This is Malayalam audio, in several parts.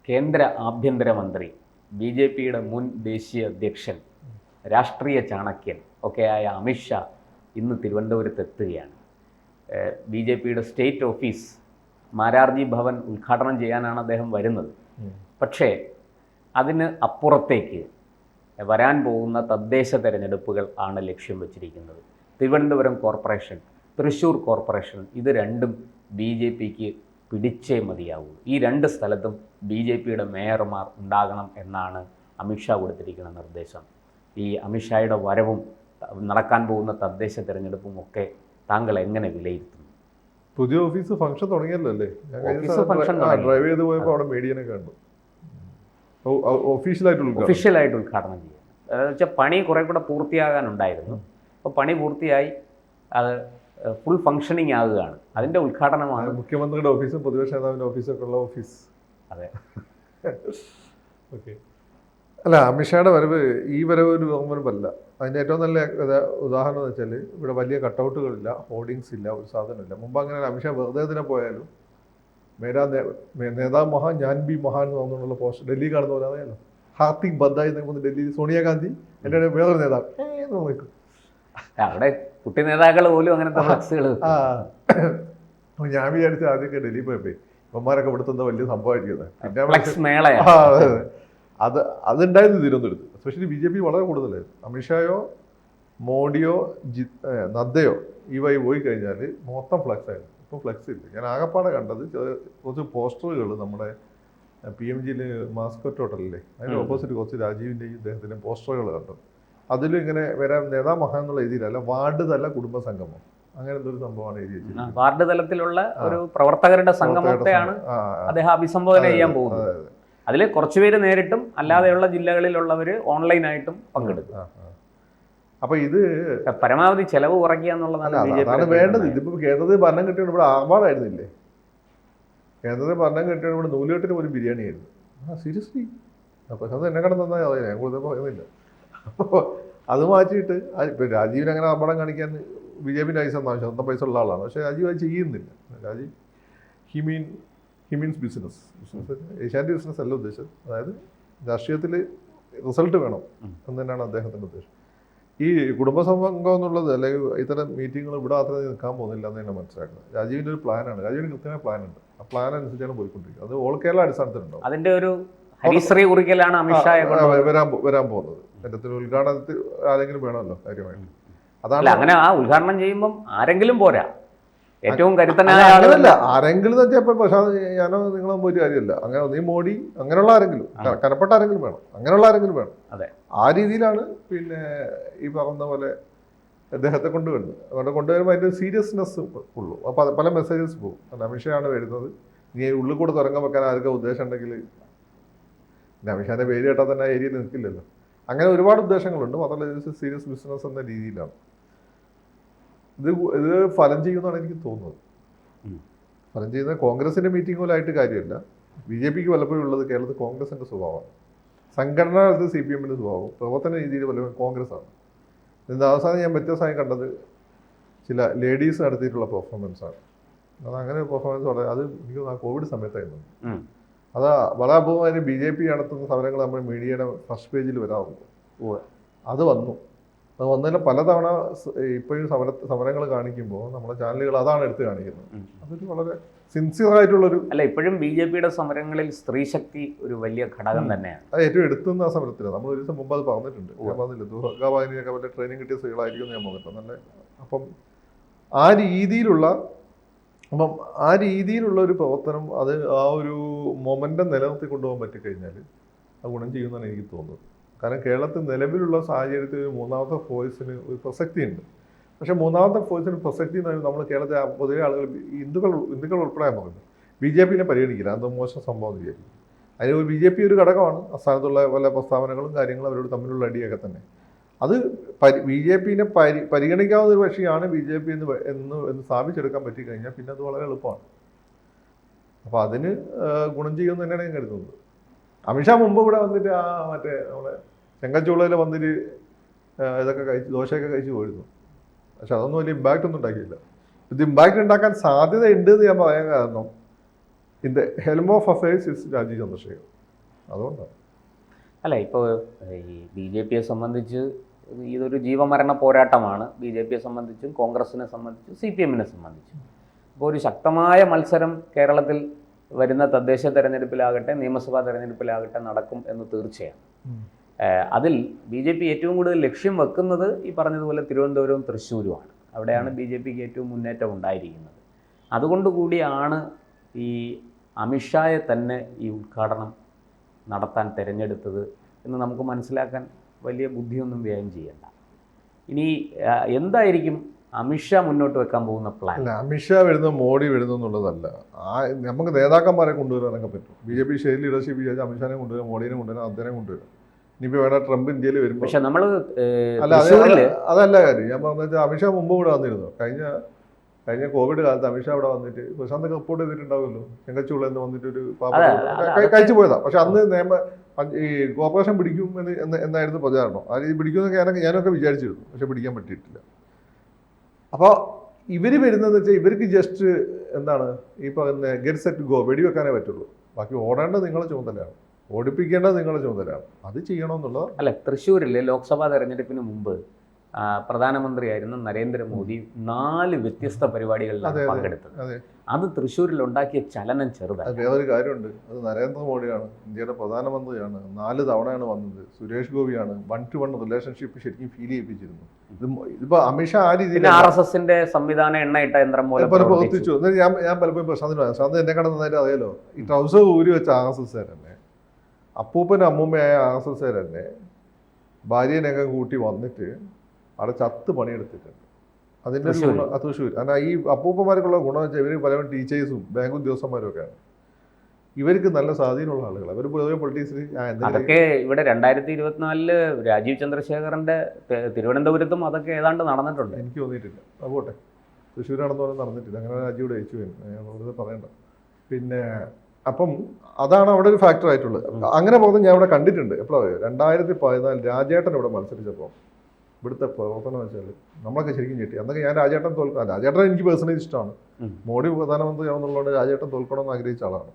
കേന്ദ്ര ആഭ്യന്തരമന്ത്രി, ബി ജെ പിയുടെ മുൻ ദേശീയ അധ്യക്ഷൻ, രാഷ്ട്രീയ ചാണക്യൻ ഒക്കെയായ അമിത്ഷാ ഇന്ന് തിരുവനന്തപുരത്ത് എത്തുകയാണ്. ബി ജെ പിയുടെ സ്റ്റേറ്റ് ഓഫീസ് മാരാർജി ഭവൻ ഉദ്ഘാടനം ചെയ്യാനാണ് അദ്ദേഹം വരുന്നത്. പക്ഷേ അതിന് അപ്പുറത്തേക്ക് വരാൻ പോകുന്ന തദ്ദേശ തെരഞ്ഞെടുപ്പുകൾ ആണ് ലക്ഷ്യം വച്ചിരിക്കുന്നത്. തിരുവനന്തപുരം കോർപ്പറേഷൻ, തൃശ്ശൂർ കോർപ്പറേഷൻ, ഇത് രണ്ടും ബി ജെ പിക്ക് പിടിച്ചേ മതിയാവൂ. ഈ രണ്ട് സ്ഥലത്തും ബി ജെ പിയുടെ മേയർമാർ ഉണ്ടാകണം എന്നാണ് അമിത്ഷാ കൊടുത്തിരിക്കുന്ന നിർദ്ദേശം. ഈ അമിത്ഷായുടെ വരവും നടക്കാൻ പോകുന്ന തദ്ദേശ തെരഞ്ഞെടുപ്പും ഒക്കെ താങ്കൾ എങ്ങനെ വിലയിരുത്തുന്നു? പുതിയ ഓഫീസ് ഫംഗ്ഷൻ തുടങ്ങിയല്ലോ അല്ലേ? ഡ്രൈവ് ചെയ്ത് പോയപ്പോൾ അവിടെ മീഡിയനെ കണ്ടു. ഒഫീഷ്യലായിട്ട് ഉദ്ഘാടനം ചെയ്യും. അതെന്ന് വെച്ചാൽ പണി കുറെ കൂടെ പൂർത്തിയാകാനുണ്ടായിരുന്നു. അപ്പോൾ പണി പൂർത്തിയായി, അത് ഫുൾ ഫങ്ഷനിങ് ആകുകയാണ്. അതിൻ്റെ ഉദ്ഘാടനമാണ്. മുഖ്യമന്ത്രിയുടെ ഓഫീസും പ്രതിപക്ഷ നേതാവിൻ്റെ ഓഫീസൊക്കെ ഉള്ള ഓഫീസ്. അതെ. ഓക്കെ. അല്ല, അമിത്ഷായുടെ വരവ് ഈ വരവ് ഒരു വരവല്ല. അതിൻ്റെ ഏറ്റവും നല്ല ഉദാഹരണം എന്ന് വെച്ചാൽ ഇവിടെ വലിയ കട്ടൗട്ടുകളില്ല, ഹോർഡിങ്സ് ഇല്ല, ഒരു സാധനമില്ല. മുമ്പ് അങ്ങനെ അമിത്ഷാ വെറുതെ ഇതിനെ പോയാലും നേതാവ് മഹാൻ, ഞാൻ ബി മഹാൻ എന്ന് തോന്നുന്നുള്ള പോസ്റ്റ് ഡൽഹി കാണുന്ന പോലെ അറിയാലോ. ഹാർദിക് ബദ്ദായി നിൽക്കുന്ന ഡൽഹി സോണിയാഗാന്ധി, എൻ്റെ വേറൊരു നേതാവ് നോക്കും. അവിടെ കുട്ടി നേതാക്കൾ പോലും അങ്ങനത്തെ ഫ്ലക്സുകൾ. ഞാൻ വിചാരിച്ച ആദ്യമൊക്കെ ഡൽഹി പോയപ്പോ ഇവന്മാരൊക്കെ ഇവിടുത്തെ എന്താ വലിയ സംഭവമായിരിക്കുന്നത്. അതുണ്ടായിരുന്നു തിരുവനന്തപുരത്ത്. എസ്പെഷ്യലി ബി ജെ പി വളരെ കൂടുതലായിരുന്നു. അമിത്ഷായോ മോഡിയോ നദ്ദയോ ഈ വഴി പോയി കഴിഞ്ഞാൽ മൊത്തം ഫ്ലക്സ് ആയിരുന്നു. ഇപ്പോൾ ഫ്ലക്സ് ഇല്ല. ഞാൻ ആകപ്പാടെ കണ്ടത് കുറച്ച് പോസ്റ്ററുകൾ നമ്മുടെ PMGയിൽ മാസ്കറ്റ് ഹോട്ടലില്ലേ, അതിൻ്റെ ഓപ്പോസിറ്റ് കുറച്ച് രാജീവിൻ്റെയും ഇദ്ദേഹത്തിൻ്റെയും പോസ്റ്ററുകൾ കണ്ടു. അതിലും ഇങ്ങനെ വരാൻ നേതാ മഹാൻ എന്നുള്ള രീതിയിലല്ല, വാർഡ് തല കുടുംബ സംഗമം, അങ്ങനത്തെ ഒരു സംഭവമാണ് എഴുതി വെച്ചിരിക്കുന്നത്. വാർഡ് തലത്തിലുള്ള ഒരു പ്രവർത്തകരുടെ സംഗമത്തെയാണ് അദ്ദേഹം അഭിസംബോധന ചെയ്യാൻ പോകുന്നത്. അതിൽ കുറച്ചുപേര് നേരിട്ടും അല്ലാതെയുള്ള ജില്ലകളിലുള്ളവർ ഓൺലൈനായിട്ടും പങ്കെടുക്കും. അപ്പൊ ഇത് പരമാവധി ചെലവ് കുറയ്ക്കുക എന്നുള്ളതാണ് വേണ്ടത്. ഇതിപ്പോ കേന്ദ്രത്തിൽ ഭരണം കിട്ടിയത് ഇവിടെ ആർഭാടായിരുന്നില്ലേ? കേന്ദ്രത്തിൽ ഭരണം കിട്ടിയത് ഇവിടെ നൂലുകെട്ടിന് പോലും ബിരിയാണി ആയിരുന്നു. സീരിയസ്ലി പക്ഷെ അത് എന്നെ കടന്നു തന്നാൽ ഞാൻ കൂടുതൽ പറയുന്നില്ല. അപ്പോൾ അത് മാറ്റിയിട്ട് ഇപ്പൊ രാജീവിന് അങ്ങനെ ആർഭാടം കാണിക്കാൻ BJPന്റെ പൈസ ആവശ്യം, സ്വന്തം പൈസ ഉള്ള ആളാണ്. പക്ഷെ രാജീവ് അത് ചെയ്യുന്നില്ല. രാജീവ് ഹിമീൻസ് ബിസിനസ് ഏഷ്യാൻ്റെ ബിസിനസ് അല്ല ഉദ്ദേശം. അതായത് രാഷ്ട്രീയത്തിൽ റിസൾട്ട് വേണം എന്ന് തന്നെയാണ് അദ്ദേഹത്തിൻ്റെ ഉദ്ദേശം. ഈ കുടുംബസംഘം എന്നുള്ളത് അല്ലെങ്കിൽ ഇത്തരം മീറ്റിങ്ങുകൾ ഇവിടെ അത്ര നിൽക്കാൻ പോകുന്നില്ല എന്ന് തന്നെ മനസ്സിലാക്കുന്നത്. രാജീവിൻ്റെ ഒരു പ്ലാനാണ്. രാജീവിന് കൃത്യമായ പ്ലാനുണ്ട്. ആ പ്ലാൻ അനുസരിച്ചാണ് പോയിക്കൊണ്ടിരിക്കുന്നത്. അത് ഓൾ കേരള അടിസ്ഥാനത്തിലുണ്ടാവും. അതിൻ്റെ ഒരു ഹരിശ്രീ കുറിക്കലാണ് അമിത്ഷാ വരാൻ പോകുന്നത്. എൻ്റെ ഉദ്ഘാടനത്തിൽ ആരെങ്കിലും വേണമല്ലോ കാര്യമായിട്ട്. അതാണ് അങ്ങനെ. ആ ഉദ്ഘാടനം ചെയ്യുമ്പം ആരെങ്കിലും പോരാ, ഏറ്റവും കരുത്തനായ ആളല്ല. ആരെങ്കിലും എന്ന് വെച്ചാൽ ഇപ്പം ഞാനോ നിങ്ങളോ ഒരു കാര്യമല്ല. അങ്ങനെ നീ മോഡി അങ്ങനെയുള്ള ആരെങ്കിലും, കനപ്പെട്ട ആരെങ്കിലും വേണം, അങ്ങനെയുള്ള ആരെങ്കിലും വേണം. അതെ, ആ രീതിയിലാണ് പിന്നെ ഈ പറഞ്ഞ പോലെ അദ്ദേഹത്തെ കൊണ്ടുവരുന്നത്. അതുകൊണ്ട് കൊണ്ടുവരുമ്പോൾ അതിൻ്റെ സീരിയസ്നെസ് ഉള്ളൂ. അപ്പോൾ പല മെസ്സേജസ് പോകും. അമിത്ഷായാണ് വരുന്നത്, നീ ഉള്ളിൽ കൂടെ തുറങ്ങാൻ വെക്കാൻ ആർക്കും ഉദ്ദേശം ഉണ്ടെങ്കിൽ അമിത്ഷാന്റെ പേര് കേട്ടാൽ തന്നെ ആ ഏരിയയിൽ നിൽക്കില്ലല്ലോ. അങ്ങനെ ഒരുപാട് ഉദ്ദേശങ്ങളുണ്ട്. മാത്രമല്ല ഇത് സീരിയസ് ബിസിനസ് എന്ന രീതിയിലാണ് ഇത് ഫലം ചെയ്യുമെന്നാണ് എനിക്ക് തോന്നുന്നത്. ഫലം ചെയ്യുന്ന കോൺഗ്രസിൻ്റെ മീറ്റിംഗ് പോലായിട്ട് കാര്യമല്ല. BJPക്ക് പലപ്പോഴും ഉള്ളത് കേരളത്തിൽ കോൺഗ്രസിൻ്റെ സ്വഭാവമാണ്. സംഘടനാ CPMൻ്റെ സ്വഭാവം, പ്രവർത്തന രീതിയിൽ പലപ്പോഴും കോൺഗ്രസ്സാണ്. ഇതിൻ്റെ അവസാനം ഞാൻ വ്യത്യസ്തമായി കണ്ടത് ചില ലേഡീസ് നടത്തിയിട്ടുള്ള പെർഫോമൻസാണ്. അതങ്ങനെ പെർഫോമൻസ് വളരെ അത് എനിക്ക് കോവിഡ് സമയത്തായിരുന്നു. അത് വളരെ അപൂർവമായി BJP നടത്തുന്ന സമരങ്ങൾ നമ്മൾ മീഡിയയുടെ ഫസ്റ്റ് പേജിൽ വരാറുണ്ട്. അത് വന്നതിന് പലതവണ ഇപ്പോഴും സമരങ്ങൾ കാണിക്കുമ്പോൾ നമ്മുടെ ചാനലുകൾ അതാണ് എടുത്ത് കാണിക്കുന്നത്. അതൊരു വളരെ സിൻസിയർ ആയിട്ടുള്ളൊരു അല്ല. ഇപ്പോഴും BJPയുടെ സമരങ്ങളിൽ സ്ത്രീശക്തി ഒരു വലിയ ഘടകം തന്നെയാണ്. അത് ഏറ്റവും എടുത്തുന്ന ആ സമരത്തിൽ നമ്മൾ ഒരു ദിവസം മുമ്പ് അത് പറഞ്ഞിട്ടുണ്ട്. ഞാൻ പറഞ്ഞില്ല, ദുർഗാവാഹിനിയൊക്കെ വലിയ ട്രെയിനിങ് കിട്ടിയ സ്ത്രീകളായിരിക്കും ഞാൻ പറഞ്ഞിട്ടുണ്ട്. നല്ല അപ്പം ആ രീതിയിലുള്ള ഒരു പ്രവർത്തനം, അത് ആ ഒരു മൊമെന്റം നിലനിർത്തി കൊണ്ടുപോകാൻ പറ്റിക്കഴിഞ്ഞാൽ അത് ഗുണം ചെയ്യുമെന്നാണ് എനിക്ക് തോന്നുന്നത്. കാരണം കേരളത്തിൽ നിലവിലുള്ള സാഹചര്യത്തിൽ മൂന്നാമത്തെ ഫോഴ്സിന് ഒരു പ്രസക്തിയുണ്ട്. പക്ഷേ മൂന്നാമത്തെ ഫോഴ്സിന് പ്രസക്തി എന്ന് പറയുമ്പോൾ നമ്മൾ കേരളത്തിലെ പൊതുവെ ആളുകൾ ഹിന്ദുക്കൾ ഉൾപ്പെടെ പറയുന്നത് BJPനെ പരിഗണിക്കില്ല. അത് മോശം സംഭവം വിചാരിക്കും. അതിന് BJP ഒരു ഘടകമാണ്. അസ്ഥാനത്തുള്ള പല പ്രസ്താവനകളും കാര്യങ്ങളും അവരോട് തമ്മിലുള്ള അടിയൊക്കെ തന്നെ. അത് BJPനെ പരിഗണിക്കാവുന്ന ഒരു കക്ഷിയാണ് BJP എന്ന് സ്ഥാപിച്ചെടുക്കാൻ പറ്റിക്കഴിഞ്ഞാൽ പിന്നെ അത് വളരെ എളുപ്പമാണ്. അപ്പോൾ അതിന് ഗുണം ചെയ്യുമെന്ന് തന്നെയാണ് ഞാൻ കരുതുന്നത്. അമിത്ഷാ മുമ്പ് ഇവിടെ വന്നിട്ട് മറ്റേ നമ്മുടെ ചെങ്കച്ചൂളയിൽ വന്നിട്ട് ഇതൊക്കെ ദോശയൊക്കെ കഴിച്ച് പോയിരുന്നു. പക്ഷെ അതൊന്നും വലിയ ഇമ്പാക്റ്റ് ഒന്നും ഉണ്ടാക്കിയില്ല. ഇത് ഇമ്പാക്റ്റ് ഉണ്ടാക്കാൻ സാധ്യത ഉണ്ട് എന്ന് ഞാൻ പറയാൻ കാരണം in the helm of affairs is Rajeev Chandrasekhar. അതുകൊണ്ടാണ്. അല്ല, ഇപ്പോൾ ഈ BJP-യെ സംബന്ധിച്ച് ഇതൊരു ജീവമരണ പോരാട്ടമാണ്. BJP-യെ സംബന്ധിച്ചും കോൺഗ്രസിനെ സംബന്ധിച്ചും CPM-നെ സംബന്ധിച്ചും. അപ്പോൾ ഒരു ശക്തമായ മത്സരം കേരളത്തിൽ വരുന്ന തദ്ദേശ തെരഞ്ഞെടുപ്പിലാകട്ടെ നിയമസഭാ തെരഞ്ഞെടുപ്പിലാകട്ടെ നടക്കും എന്ന് തീർച്ചയാണ്. അതിൽ BJP ഏറ്റവും കൂടുതൽ ലക്ഷ്യം വെക്കുന്നത് ഈ പറഞ്ഞതുപോലെ തിരുവനന്തപുരവും തൃശ്ശൂരുമാണ്. അവിടെയാണ് BJP-ക്ക് ഏറ്റവും മുന്നേറ്റം ഉണ്ടായിരിക്കുന്നത്. അതുകൊണ്ടുകൂടിയാണ് ഈ അമിത്ഷായെ തന്നെ ഈ ഉദ്ഘാടനം നടത്താൻ തിരഞ്ഞെടുത്തത് എന്ന് നമുക്ക് മനസ്സിലാക്കാൻ വലിയ ബുദ്ധിയൊന്നും വ്യയം ചെയ്യണ്ട. ഇനി എന്തായിരിക്കും അമിത്ഷാ മുന്നോട്ട് വെക്കാൻ പോകുന്ന പ്ലാൻ? അല്ല, അമിത്ഷാ വരുന്നു മോഡി വരുന്നു എന്നുള്ളതല്ല. നമുക്ക് നേതാക്കന്മാരെ കൊണ്ടുവരാനൊക്കെ പറ്റും. BJP സ്റ്റേറ്റ് ലീഡർഷിപ്പ് വിചാരിച്ചാൽ അമിത്ഷാനെ കൊണ്ടുവരാം, മോഡിനെ കൊണ്ടുവരാം, അദ്ദേഹം കൊണ്ടുവരാം. ഇനിയിപ്പോൾ വേണം ട്രംപ് ഇന്ത്യയിൽ വരുമ്പോൾ. പക്ഷെ നമ്മൾ അതല്ല കാര്യം. ഞാൻ പറഞ്ഞാൽ അമിത്ഷാ മുമ്പ് ഇവിടെ വന്നിരുന്നു. കഴിഞ്ഞ കോവിഡ് കാലത്ത് അമിത്ഷാ ഇവിടെ വന്നിട്ട് പ്രശാന്ത് റിപ്പോർട്ട് ചെയ്തിട്ടുണ്ടാവുമല്ലോ, ചെങ്കച്ചുള്ള എന്ന് വന്നിട്ട് ഒരു കഴിച്ചു പോയതാ. പക്ഷെ അന്ന് ഈ കോർപ്പറേഷൻ പിടിക്കും എന്നായിരുന്നു പ്രചാരണം. ആ രീതി പിടിക്കുമെന്നൊക്കെ ഞാനൊക്കെ വിചാരിച്ചിരുന്നു. പക്ഷെ പിടിക്കാൻ പറ്റിയിട്ടില്ല. അപ്പോൾ ഇവർ വരുന്നതെന്ന് വെച്ചാൽ ഇവർക്ക് ജസ്റ്റ് എന്താണ് ഈ പറയുന്ന ഗെറ്റ് സെറ്റ് ഗോ, വെടിവെക്കാനേ പറ്റുള്ളൂ. ബാക്കി ഓടേണ്ടത് നിങ്ങളുടെ ചുമതലയാണ്, ഓടിപ്പിക്കേണ്ടത് നിങ്ങളുടെ ചുമതലയാണ്. അത് ചെയ്യണമെന്നുള്ളത്. അല്ല, തൃശ്ശൂരിൽ ലോക്സഭാ തെരഞ്ഞെടുപ്പിന് മുമ്പ് പ്രധാനമന്ത്രിയായിരുന്ന നരേന്ദ്രമോദി 4 വ്യത്യസ്ത പരിപാടികളിലാണ് പങ്കെടുത്തത്. അത് തൃശ്ശൂരിൽ ഉണ്ടാക്കിയ ചലനം ചെറുതാണ്. വേറൊരു കാര്യമുണ്ട്, അത് നരേന്ദ്രമോദിയാണ്, ഇന്ത്യയുടെ പ്രധാനമന്ത്രിയാണ്, 4 തവണയാണ് വന്നത്. സുരേഷ് ഗോപിയാണ് 1-to-1 റിലേഷൻഷിപ്പ് ശരിക്കും ഫീൽ ചെയ്യിപ്പിച്ചിരുന്നു. ഇതിപ്പോ അമിത്ഷാ ആ രീതിയിൽ RSSന്റെ സംവിധാനം എണ്ണയിട്ട യന്ത്രം പോലെ പ്രവർത്തിച്ചു. ഞാൻ പലപ്പോഴും പ്രശാന്ത് എന്നെ കണ്ട നന്നായിട്ട് അറിയാലോ, ഈ ട്രൗസർ ഊരി വെച്ച RSS തന്നെ, അപ്പൂപ്പനും അമ്മൂമ്മയായ RSS തന്നെ ഭാര്യനെയൊക്കെ കൂട്ടി വന്നിട്ട് അവിടെ ചത്ത് പണിയെടുത്തിട്ടുണ്ട്. അതിൻ്റെ തൃശ്ശൂർ. കാരണം ഈ അപ്പൂപ്പന്മാർക്കുള്ള ഗുണം വെച്ചാൽ ഇവർ പലരും ടീച്ചേഴ്സും ബാങ്ക് ഉദ്യോഗസ്ഥന്മാരും ഒക്കെയാണ്. ഇവർക്ക് നല്ല സ്വാധീനമുള്ള ആളുകൾ. അവർ പൊതുവെ പൊളിറ്റീക്സിൽ അതൊക്കെ ഇവിടെ 2024 രാജീവ് ചന്ദ്രശേഖറിന്റെ തിരുവനന്തപുരത്തും അതൊക്കെ ഏതാണ്ട് നടന്നിട്ടുണ്ട്. എനിക്ക് തോന്നിയിട്ടില്ല. അതുപോട്ടെ, തൃശ്ശൂരാണെന്ന് പറഞ്ഞാൽ നടന്നിട്ടില്ല. അങ്ങനെ രാജീവ് അയച്ചു വെറുതെ പറയണ്ട. പിന്നെ അപ്പം അതാണ് അവിടെ ഒരു ഫാക്ടർ ആയിട്ടുള്ളത്. അങ്ങനെ പോകുന്നത് ഞാൻ ഇവിടെ കണ്ടിട്ടുണ്ട്. എപ്പോഴാണ് 2014 രാജേട്ടൻ ഇവിടെ മത്സരിച്ചപ്പോൾ ഇവിടുത്തെ പ്രവർത്തനം വെച്ചാൽ നമ്മളൊക്കെ ശരിക്കും ഞെട്ടി. അന്നൊക്കെ ഞാൻ രാജേട്ടൻ രാജേട്ടൻ എനിക്ക് പേഴ്സണലി ഇഷ്ടമാണ്. മോഡി പ്രധാനമന്ത്രി ആവുന്നുള്ളതുകൊണ്ട് രാജേട്ടൻ തോൽക്കണമെന്ന് ആഗ്രഹിച്ച ആളാണ്.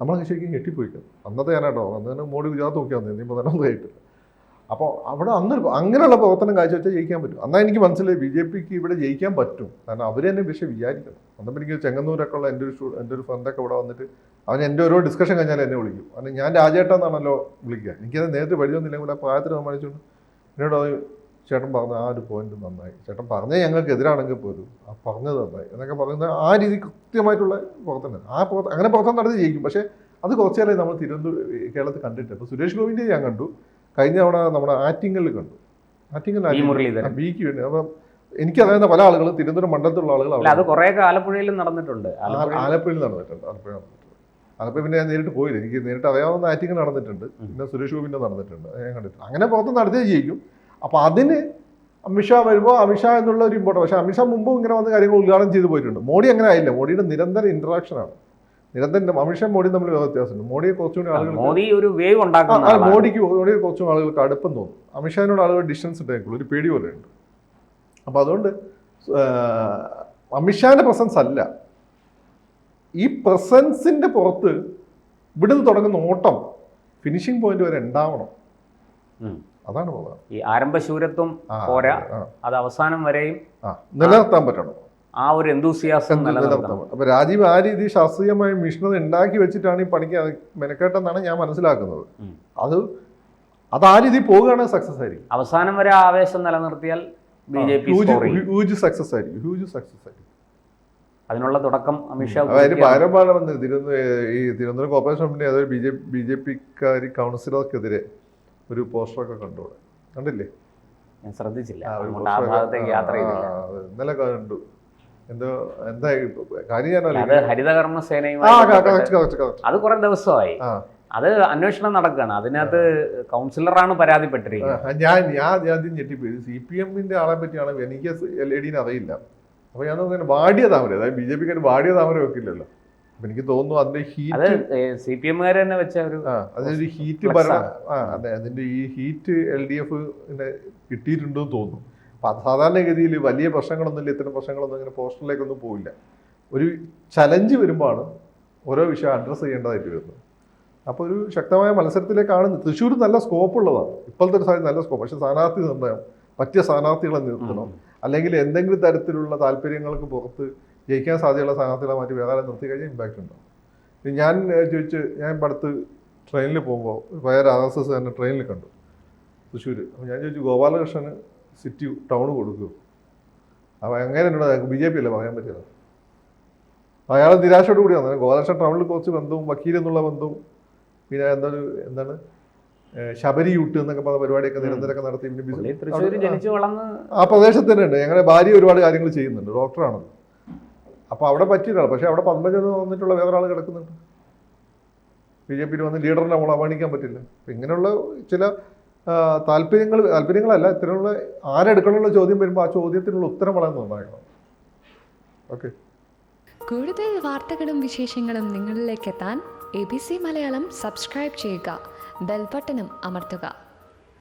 നമ്മളൊക്കെ ശരിക്കും ഞെട്ടിപ്പോയിക്കും. അന്നത്തെ ഞാനാട്ടോ, അന്ന് മോഡി ഗുജറാത്ത് നോക്കിയാൽ മതി, നീ പ്രധാനമന്ത്രി ആയിട്ടില്ല. അപ്പോൾ അവിടെ അന്ന് അങ്ങനെയുള്ള പ്രവർത്തനം കാഴ്ചവെച്ചാൽ ജയിക്കാൻ പറ്റും. എന്നാൽ എനിക്ക് മനസ്സിലായി BJPക്ക് ഇവിടെ ജയിക്കാൻ പറ്റും. കാരണം അവർ തന്നെ പക്ഷേ വിചാരിക്കണം. അന്നപ്പോൾ എനിക്ക് ചെങ്ങന്നൂരൊക്കെ ഉള്ള എൻ്റെ ഒരു ഫ്രണ്ടൊക്കെ ഇവിടെ വന്നിട്ട് അവൻ എൻ്റെ ഓരോ ഡിസ്കഷൻ കഴിഞ്ഞാൽ എന്നെ വിളിക്കും. കാരണം ഞാൻ രാജേട്ടൻ എന്നാണല്ലോ വിളിക്കുക. എനിക്കത് നേരത്തെ പരിചയമൊന്നുമില്ലെങ്കിൽ ആ പ്രായത്തിൽ സമ്മാനിച്ചുകൊണ്ട് എന്നോട് ചേട്ടൻ പറഞ്ഞ ആ ഒരു പോയിന്റ് നന്നായി, ചേട്ടൻ പറഞ്ഞ ഞങ്ങൾക്ക് എതിരാണെങ്കിൽ പോലും ആ പറഞ്ഞത് നന്നായി എന്നൊക്കെ പറയുന്ന ആ രീതി കൃത്യമായിട്ടുള്ള പ്രവർത്തനം. അങ്ങനെ പ്രവർത്തനം നടത്തി ജയിക്കും. പക്ഷേ അത് കുറച്ചേറെ നമ്മൾ കേരളത്തിൽ കണ്ടിട്ട്. ഇപ്പോൾ സുരേഷ് ഗോപിൻ്റെ ഞാൻ കണ്ടു, കഴിഞ്ഞ തവണ നമ്മുടെ ആറ്റിങ്ങലിൽ കണ്ടു. ബിക്ക് വേണ്ടി. അപ്പം എനിക്കറിയുന്ന പല ആളുകളും തിരുവനന്തപുരം മണ്ഡലത്തിലുള്ള ആളുകൾ അത് കുറേ ആലപ്പുഴയിലും നടന്നിട്ടുണ്ട്. ആലപ്പുഴയിൽ നടന്നിട്ടുണ്ട്. ആലപ്പുഴ പിന്നെ ഞാൻ നേരിട്ട് പോയില്ല. എനിക്ക് നേരിട്ട് അറിയാവുന്ന ആറ്റിങ്ങൽ നടന്നിട്ടുണ്ട്. പിന്നെ സുരേഷ് ഗോപിൻ്റെ നടന്നിട്ടുണ്ട്. ഞാൻ കണ്ടിട്ടുണ്ട്. അങ്ങനെ പ്രവർത്തനം നടത്തിയേ ജയിക്കും. അപ്പോൾ അതിന് അമിത്ഷാ വരുമ്പോൾ അമിത്ഷാ എന്നുള്ള ഒരു ഇമ്പോർട്ടൻ്റ്. പക്ഷേ അമിത്ഷാ മുമ്പും ഇങ്ങനെ വന്ന കാര്യങ്ങൾ ഉദ്ഘാടനം ചെയ്തു പോയിട്ടുണ്ട്. മോഡി അങ്ങനെ ആയില്ല. മോഡിയുടെ നിരന്തര ഇൻട്രാക്ഷനാണ്. അമിത്ഷാ മോഡി തമ്മിൽ വ്യത്യാസമുണ്ട്. മോഡിയെ കുറച്ചുകൂടി ആളുകൾ മോഡിക്ക് കുറച്ചും ആളുകൾക്ക് അടുപ്പം തോന്നും. അമിത്ഷാനോട് ആളുകൾ ഡിസ്റ്റൻസ് ഉണ്ടായിരിക്കുള്ളൂ, ഒരു പേടി പോലെ ഉണ്ട്. അപ്പോൾ അതുകൊണ്ട് അമിത്ഷാന്റെ പ്രസൻസ് അല്ല, ഈ പ്രസൻസിന്റെ പുറത്ത് ഇവിടുന്ന് തുടങ്ങുന്ന ഓട്ടം ഫിനിഷിംഗ് പോയിന്റ് വരെ ഉണ്ടാവണം. അതാണ് ഈ ആരംഭശൂരത്വം പോരാ, അത് അവസാനം വരെയും നിലനിർത്താൻ പറ്റണം. ആ ഒരു എന്തൂസിയാസം നിലനിർത്തണം. അപ്പൊ രാജീവ് ആ രീതി ശാസ്ത്രീയമായ മിഷനറി ഉണ്ടാക്കി വെച്ചിട്ടാണ് ഈ പണിക്ക് മെനക്കെട്ടെന്നാണ് ഞാൻ മനസ്സിലാക്കുന്നത്. അത് ആ രീതി പോവുകയാണെങ്കിൽ സക്സസ് ആയിരിക്കും. അവസാനം വരെ ആവേശം നിലനിർത്തിയാൽ BJP ഹ്യൂജ് സക്സസ് ആയിരിക്കും. അതിനുള്ള തുടക്കം അമിത്ഷാ ഭാരപാഠം വന്ന് തിരുവനന്തപുരം കോർപ്പറേഷൻ അതൊരു BJP കൗൺസിലർക്കെതിരെ ഒരു പോസ്റ്ററൊക്കെ കണ്ടോടെ കണ്ടില്ലേ? ഞാൻ ശ്രദ്ധിച്ചില്ല. ഇന്നലെ കണ്ടു. എന്തായി കാര്യം ഹരിതകർമ്മ സേനയുമായി അത് കുറെ ദിവസമായി. അത് അന്വേഷണം നടക്കുകയാണ്. അതിനകത്ത് കൗൺസിലറാണ് പരാതിപ്പെട്ടിരിക്കുന്നത്. ഞാൻ ഞെട്ടിപ്പോയി. CPM-ന്റെ ആളെ പറ്റിയാണ്. എനിക്ക് LED അറിയില്ല. അപ്പൊ ഞാൻ നോക്കാൻ വാടിയ താമര, അതായത് BJPക്കാർ വാടിയ താമര വെക്കില്ലല്ലോ. അപ്പൊ എനിക്ക് തോന്നുന്നു അതിന്റെ ഹീറ്റ് CPM-കാർ തന്നെ വെച്ച അതിന്റെ ഹീറ്റ് അതിന്റെ ഈ ഹീറ്റ് LDF കിട്ടിയിട്ടുണ്ടെന്ന് തോന്നുന്നു. അപ്പൊ സാധാരണഗതിയിൽ വലിയ പ്രശ്നങ്ങളൊന്നുമില്ല, ഇത്തരം പ്രശ്നങ്ങളൊന്നും ഇങ്ങനെ പോസ്റ്ററിലേക്കൊന്നും പോയില്ല. ഒരു ചലഞ്ച് വരുമ്പോഴാണ് ഓരോ വിഷയം അഡ്രസ്സ് ചെയ്യേണ്ടതായിട്ട് വരുന്നത്. അപ്പോൾ ഒരു ശക്തമായ മത്സരത്തിലേക്കാണ് തൃശ്ശൂർ നല്ല സ്കോപ്പ് ഉള്ളതാണ്. ഇപ്പോഴത്തെ ഒരു സാഹചര്യം നല്ല സ്കോപ്പ്. പക്ഷേ സ്ഥാനാർത്ഥി നിർണ്ണയം, പറ്റിയ സ്ഥാനാർത്ഥികളെ നിർത്തണം. അല്ലെങ്കിൽ എന്തെങ്കിലും തരത്തിലുള്ള താല്പര്യങ്ങൾക്ക് പുറത്ത് ജയിക്കാൻ സാധ്യതയുള്ള സ്ഥാനാർത്ഥികളെ മാറ്റി വേറെ നിർത്തി കഴിഞ്ഞാൽ ഇമ്പാക്റ്റ് ഉണ്ടാവും. ഞാൻ ഇപ്പം അടുത്ത് ട്രെയിനിൽ പോകുമ്പോൾ വേറെ RSS തന്നെ ട്രെയിനിൽ കണ്ടു തൃശ്ശൂർ. അപ്പോൾ ഞാൻ ചോദിച്ചു, ഗോപാലകൃഷ്ണന് സിറ്റി ടൗൺ കൊടുക്കുമോ? അപ്പോൾ എങ്ങനെ എന്നോട് BJP അല്ലേ പറയാൻ പറ്റില്ല. അയാൾ നിരാശയോട് കൂടി വന്നത്. ഗോപാലകൃഷ്ണൻ ടൗണിൽ കുറച്ച് ബന്ധവും വക്കീലെന്നുള്ള ബന്ധവും പിന്നെ എന്താണ് ശബരി യൂട്ട് എന്നൊക്കെ പറഞ്ഞ പരിപാടിയൊക്കെ നിരന്തരമൊക്കെ നടത്തി. ആ പ്രദേശത്ത് തന്നെ ഉണ്ട്. ഞങ്ങളുടെ ഭാര്യ ഒരുപാട് കാര്യങ്ങൾ ചെയ്യുന്നുണ്ട്, ഡോക്ടറാണ്. അപ്പോൾ അവിടെ പറ്റിയില്ല. പക്ഷേ അവിടെ പത്മജെന്ന് വന്നിട്ടുള്ള വേറൊരാൾ കിടക്കുന്നുണ്ട്. BJP വന്ന് ലീഡറിനെ നമ്മൾ അവഗണിക്കാൻ പറ്റില്ല. അപ്പം ഇങ്ങനെയുള്ള ചില താല്പര്യങ്ങളല്ല, ഇത്തരമുള്ള ആരെടുക്കണമെന്നുള്ള ചോദ്യം വരുമ്പോൾ ആ ചോദ്യത്തിനുള്ള ഉത്തരം വളരെ നന്നാക്കണം. ഓക്കെ. കൂടുതൽ വാർത്തകളും വിശേഷങ്ങളും നിങ്ങളിലേക്ക് എത്താൻ ABC മലയാളം സബ്സ്ക്രൈബ് ചെയ്യുക, ബെൽ ബട്ടണും അമർത്തുക.